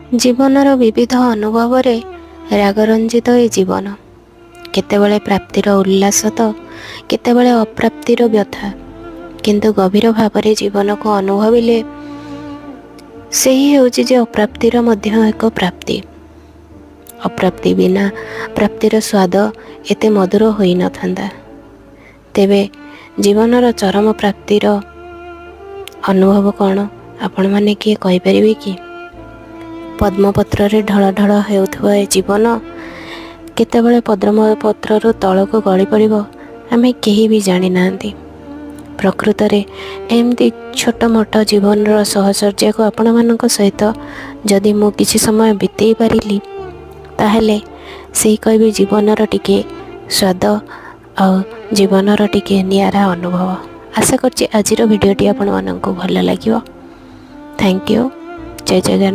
ଜୀବନର ବିବିଧ ଅନୁଭବରେ ରାଗରଞ୍ଜିତ ଏ ଜୀବନ। କେତେବେଳେ ପ୍ରାପ୍ତିର ଉଲ୍ଲାସ ତ କେତେବେଳେ ଅପ୍ରାପ୍ତିର ବ୍ୟଥା। କିନ୍ତୁ ଗଭୀର ଭାବରେ ଜୀବନକୁ ଅନୁଭବିଲେ ସେହି ହେଉଛି ଯେ ଅପ୍ରାପ୍ତିର ମଧ୍ୟ ଏକ ପ୍ରାପ୍ତି। ଅପ୍ରାପ୍ତି ବିନା ପ୍ରାପ୍ତିର ସ୍ୱାଦ ଏତେ ମଧୁର ହୋଇନଥାନ୍ତା। ତେବେ ଜୀବନର ଚରମ ପ୍ରାପ୍ତିର ଅନୁଭବ କ'ଣ ଆପଣମାନେ କିଏ କହିପାରିବେ କି? ପଦ୍ମପତ୍ରରେ ଢଳ ଢଳ ହେଉଥିବା ଏ ଜୀବନ କେତେବେଳେ ପଦ୍ମପତ୍ରରୁ ତଳକୁ ଗଳି ପଡ଼ିବ ଆମେ କେହି ବି ଜାଣିନାହାନ୍ତି। ପ୍ରକୃତରେ ଏମିତି ଛୋଟ ମୋଟ ଜୀବନର ସହଚର୍ଯ୍ୟାକୁ ଆପଣମାନଙ୍କ ସହିତ ଯଦି ମୁଁ କିଛି ସମୟ ବିତେଇ ପାରିଲି ତାହେଲେ ସେଇ କହିବି ଜୀବନର ଟିକେ ସ୍ୱାଦ ଆଉ ଜୀବନର ଟିକେ ନିଆରା ଅନୁଭବ। ଆଶା କରୁଛି ଆଜିର ଭିଡ଼ିଓଟି ଆପଣମାନଙ୍କୁ ଭଲ ଲାଗିବ। Thank you. ଜୟ ଜଗନ୍ନାଥ।